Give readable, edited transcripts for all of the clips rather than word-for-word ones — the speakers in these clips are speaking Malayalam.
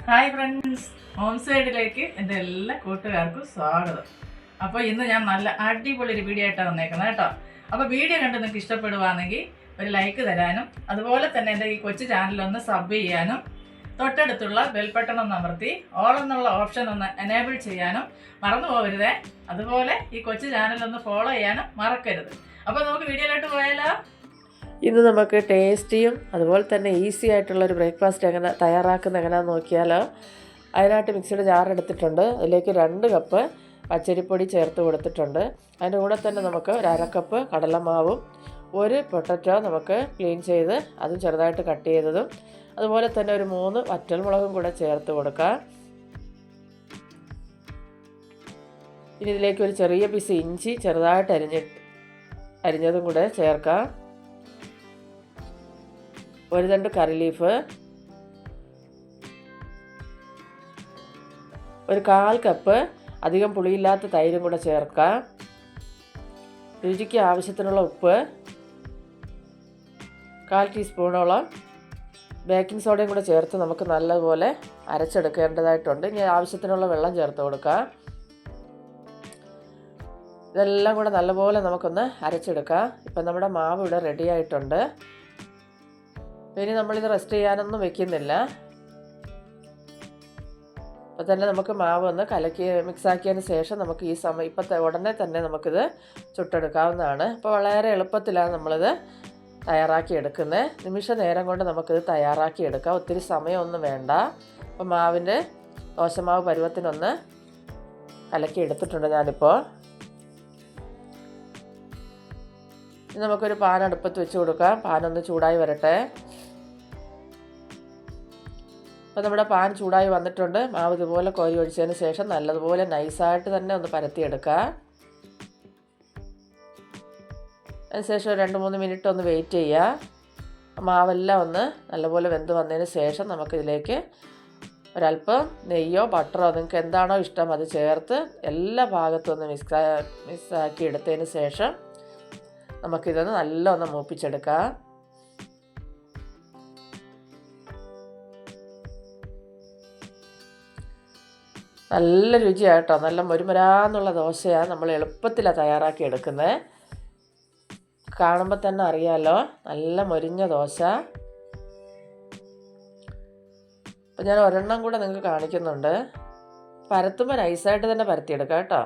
ഹായ് ഫ്രണ്ട്സ്, ഹോം സൈഡിലേക്ക് എൻ്റെ എല്ലാ കൂട്ടുകാർക്കും സ്വാഗതം. അപ്പോൾ ഇന്ന് ഞാൻ നല്ല അടിപൊളി ഒരു വീഡിയോ ആയിട്ടാണ് വന്നേക്കുന്നത് കേട്ടോ. അപ്പോൾ വീഡിയോ കണ്ട് നിങ്ങൾക്ക് ഇഷ്ടപ്പെടുവാണെങ്കിൽ ഒരു ലൈക്ക് തരാനും അതുപോലെ തന്നെ എൻ്റെ ഈ കൊച്ചു ചാനലൊന്ന് സബ് ചെയ്യാനും തൊട്ടടുത്തുള്ള ബെൽ ബട്ടൺ ഒന്ന് അമർത്തി ഓൾ എന്നുള്ള ഓപ്ഷൻ ഒന്ന് എനേബിൾ ചെയ്യാനും മറന്നു പോകരുതേ. അതുപോലെ ഈ കൊച്ചു ചാനലൊന്ന് ഫോളോ ചെയ്യാനും മറക്കരുത്. അപ്പോൾ നമുക്ക് വീഡിയോയിലോട്ട് പോയാലോ. ഇന്ന് നമുക്ക് ടേസ്റ്റിയും അതുപോലെ തന്നെ ഈസി ആയിട്ടുള്ളൊരു ബ്രേക്ക്ഫാസ്റ്റ് എങ്ങനെ തയ്യാറാക്കുന്ന എങ്ങനെയാണെന്ന് നോക്കിയാലോ. അതിനായിട്ട് മിക്സിയുടെ ജാർ എടുത്തിട്ടുണ്ട്. അതിലേക്ക് 2 കപ്പ് പച്ചരിപ്പൊടി ചേർത്ത് കൊടുത്തിട്ടുണ്ട്. അതിൻ്റെ കൂടെ തന്നെ നമുക്ക് ഒരു 1/2 കപ്പ് കടലമാവും 1 പൊട്ടറ്റോ നമുക്ക് ക്ലീൻ ചെയ്ത് അതും ചെറുതായിട്ട് കട്ട് ചെയ്തതും അതുപോലെ തന്നെ ഒരു 3 വറ്റൽമുളകും കൂടെ ചേർത്ത് കൊടുക്കാം. ഇനി ഇതിലേക്ക് ഒരു ചെറിയ പീസ് ഇഞ്ചി ചെറുതായിട്ട് അരിഞ്ഞതും കൂടെ ചേർക്കാം. ഒരു തണ്ട് കറി ലീഫ്, ഒരു 1/4 കപ്പ് അധികം പുളിയില്ലാത്ത തൈരും കൂടെ ചേർക്കാം. രുചിക്ക് ആവശ്യത്തിനുള്ള ഉപ്പ്, 1/4 ടീസ്പൂണോളം ബേക്കിംഗ് സോഡയും കൂടെ ചേർത്ത് നമുക്ക് നല്ലപോലെ അരച്ചെടുക്കേണ്ടതായിട്ടുണ്ട്. ഇനി ആവശ്യത്തിനുള്ള വെള്ളം ചേർത്ത് കൊടുക്കാം. ഇതെല്ലാം കൂടെ നല്ലപോലെ നമുക്കൊന്ന് അരച്ചെടുക്കാം. ഇപ്പം നമ്മുടെ മാവ് ഇവിടെ റെഡി ആയിട്ടുണ്ട്. ഇനി നമ്മളിത് റെസ്റ്റ് ചെയ്യാനൊന്നും വെക്കുന്നില്ല. അപ്പോൾ തന്നെ നമുക്ക് മാവ് ഒന്ന് കലക്കി മിക്സാക്കിയതിന് ശേഷം നമുക്ക് ഈ ഉടനെ തന്നെ നമുക്കിത് ചുട്ടെടുക്കാവുന്നതാണ്. അപ്പോൾ വളരെ എളുപ്പത്തിലാണ് നമ്മളിത് തയ്യാറാക്കി എടുക്കുന്നത്. നിമിഷ നേരം കൊണ്ട് നമുക്കിത് തയ്യാറാക്കി എടുക്കാം. ഒത്തിരി സമയമൊന്നും വേണ്ട. അപ്പോൾ മാവിൻ്റെ ദോശമാവ് പരുവത്തിനൊന്ന് കലക്കി എടുത്തിട്ടുണ്ട് ഞാനിപ്പോൾ. ഇനി നമുക്കൊരു പാൻ അടുപ്പത്ത് വെച്ച് കൊടുക്കാം. പാനൊന്ന് ചൂടായി വരട്ടെ. അപ്പോൾ നമ്മുടെ പാൻ ചൂടായി വന്നിട്ടുണ്ട്. മാവ് ഇതുപോലെ കോരി ഒഴിച്ചതിന് ശേഷം നല്ലതുപോലെ നൈസായിട്ട് തന്നെ ഒന്ന് പരത്തിയെടുക്കുക. അതിനുശേഷം 2-3 മിനിറ്റ് ഒന്ന് വെയിറ്റ് ചെയ്യുക. മാവെല്ലാം ഒന്ന് നല്ലപോലെ വെന്ത് വന്നതിന് ശേഷം നമുക്കിതിലേക്ക് ഒരല്പം നെയ്യോ ബട്ടറോ നിങ്ങൾക്ക് എന്താണോ ഇഷ്ടം അത് ചേർത്ത് എല്ലാ ഭാഗത്തും ഒന്ന് മിക്സാക്കി എടുത്തതിന് ശേഷം നമുക്കിതൊന്ന് നല്ലൊന്ന് മൂപ്പിച്ചെടുക്കാം. നല്ല രുചിയായിട്ടോ, നല്ല മൊരുമരാന്നുള്ള ദോശയാണ് നമ്മൾ എളുപ്പത്തിലാണ് തയ്യാറാക്കി എടുക്കുന്നത്. കാണുമ്പോൾ തന്നെ അറിയാമല്ലോ, നല്ല മൊരിഞ്ഞ ദോശ. അപ്പം ഞാൻ ഒരെണ്ണം കൂടെ നിങ്ങൾക്ക് കാണിക്കുന്നുണ്ട്. പരത്തുമ്പോൾ നൈസായിട്ട് തന്നെ പരത്തിയെടുക്കാം കേട്ടോ.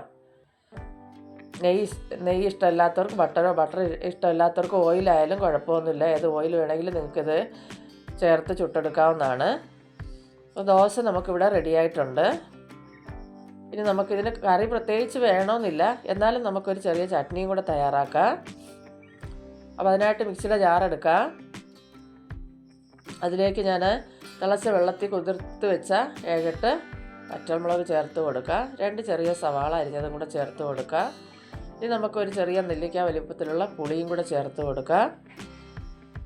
നെയ്യ് ഇഷ്ടമില്ലാത്തവർക്ക് ബട്ടർ ഇഷ്ടമില്ലാത്തവർക്ക് ഓയിലായാലും കുഴപ്പമൊന്നുമില്ല. ഏത് ഓയിൽ വേണമെങ്കിലും നിങ്ങൾക്കിത് ചേർത്ത് ചുട്ടെടുക്കാവുന്നതാണ്. അപ്പോൾ ദോശ നമുക്കിവിടെ റെഡിയായിട്ടുണ്ട്. ഇനി നമുക്കിതിന് കറി പ്രത്യേകിച്ച് വേണമെന്നില്ല, എന്നാലും നമുക്കൊരു ചെറിയ ചട്നിയും കൂടെ തയ്യാറാക്കാം. അപ്പോൾ അതിനായിട്ട് മിക്സിയുടെ ജാർ എടുക്കാം. അതിലേക്ക് ഞാൻ തിളച്ച വെള്ളത്തിൽ കുതിർത്ത് വെച്ച 7-8 വറ്റൽമുളക് ചേർത്ത് കൊടുക്കുക. 2 ചെറിയ സവാള അരിഞ്ഞതും കൂടെ ചേർത്ത് കൊടുക്കുക. ഇനി നമുക്കൊരു ചെറിയ നെല്ലിക്ക വലിപ്പത്തിലുള്ള പുളിയും കൂടെ ചേർത്ത് കൊടുക്കുക.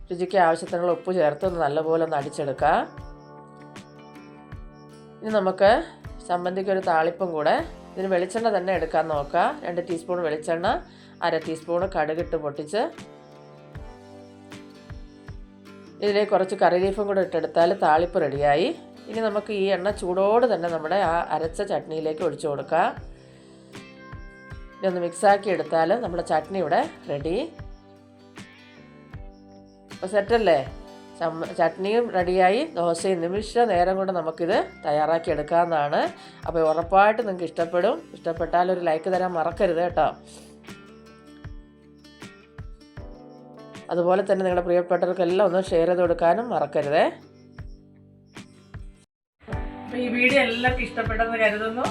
രുചിക്ക് ആവശ്യത്തിനുള്ള ഉപ്പ് ചേർത്ത് നല്ലപോലെ ഒന്ന് അടിച്ചെടുക്കുക. ഇനി നമുക്ക് ചമ്മന്തിക്ക് ഒരു താളിപ്പും കൂടെ. ഇതിന് വെളിച്ചെണ്ണ തന്നെ എടുക്കാൻ നോക്കുക. 2 ടീസ്പൂൺ വെളിച്ചെണ്ണ, 1/2 ടീസ്പൂൺ കടുകിട്ട് പൊട്ടിച്ച് ഇതിലേക്ക് കുറച്ച് കറി ലീഫും കൂടെ ഇട്ടെടുത്താൽ താളിപ്പ് റെഡിയായി. ഇനി നമുക്ക് ഈ എണ്ണ ചൂടോട് തന്നെ നമ്മുടെ ആ അരച്ച ചട്നിയിലേക്ക് ഒഴിച്ചു കൊടുക്കുക. ഇതൊന്ന് മിക്സാക്കി എടുത്താൽ നമ്മുടെ ചട്നി ഇവിടെ റെഡി. അപ്പോൾ സെറ്റല്ലേ? ചട്നിയും റെഡിയായി. ദോശയും നിമിഷ നേരം കൊണ്ട് നമുക്കിത് തയ്യാറാക്കി എടുക്കാവുന്നതാണ്. അപ്പോൾ ഉറപ്പായിട്ട് നിങ്ങൾക്ക് ഇഷ്ടപ്പെടും. ഇഷ്ടപ്പെട്ടാൽ ഒരു ലൈക്ക് തരാൻ മറക്കരുത് കേട്ടോ. അതുപോലെ തന്നെ നിങ്ങളുടെ പ്രിയപ്പെട്ടവർക്കെല്ലാം ഒന്ന് ഷെയർ ചെയ്ത് കൊടുക്കാനും മറക്കരുതേ. അപ്പോൾ ഈ വീഡിയോ എല്ലാവർക്കും ഇഷ്ടപ്പെട്ടെന്ന് കരുതുന്നു.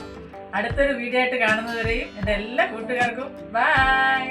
അടുത്തൊരു വീഡിയോ ആയിട്ട് കാണുന്നതുവരെയും എൻ്റെ എല്ലാ കൂട്ടുകാർക്കും ബൈ.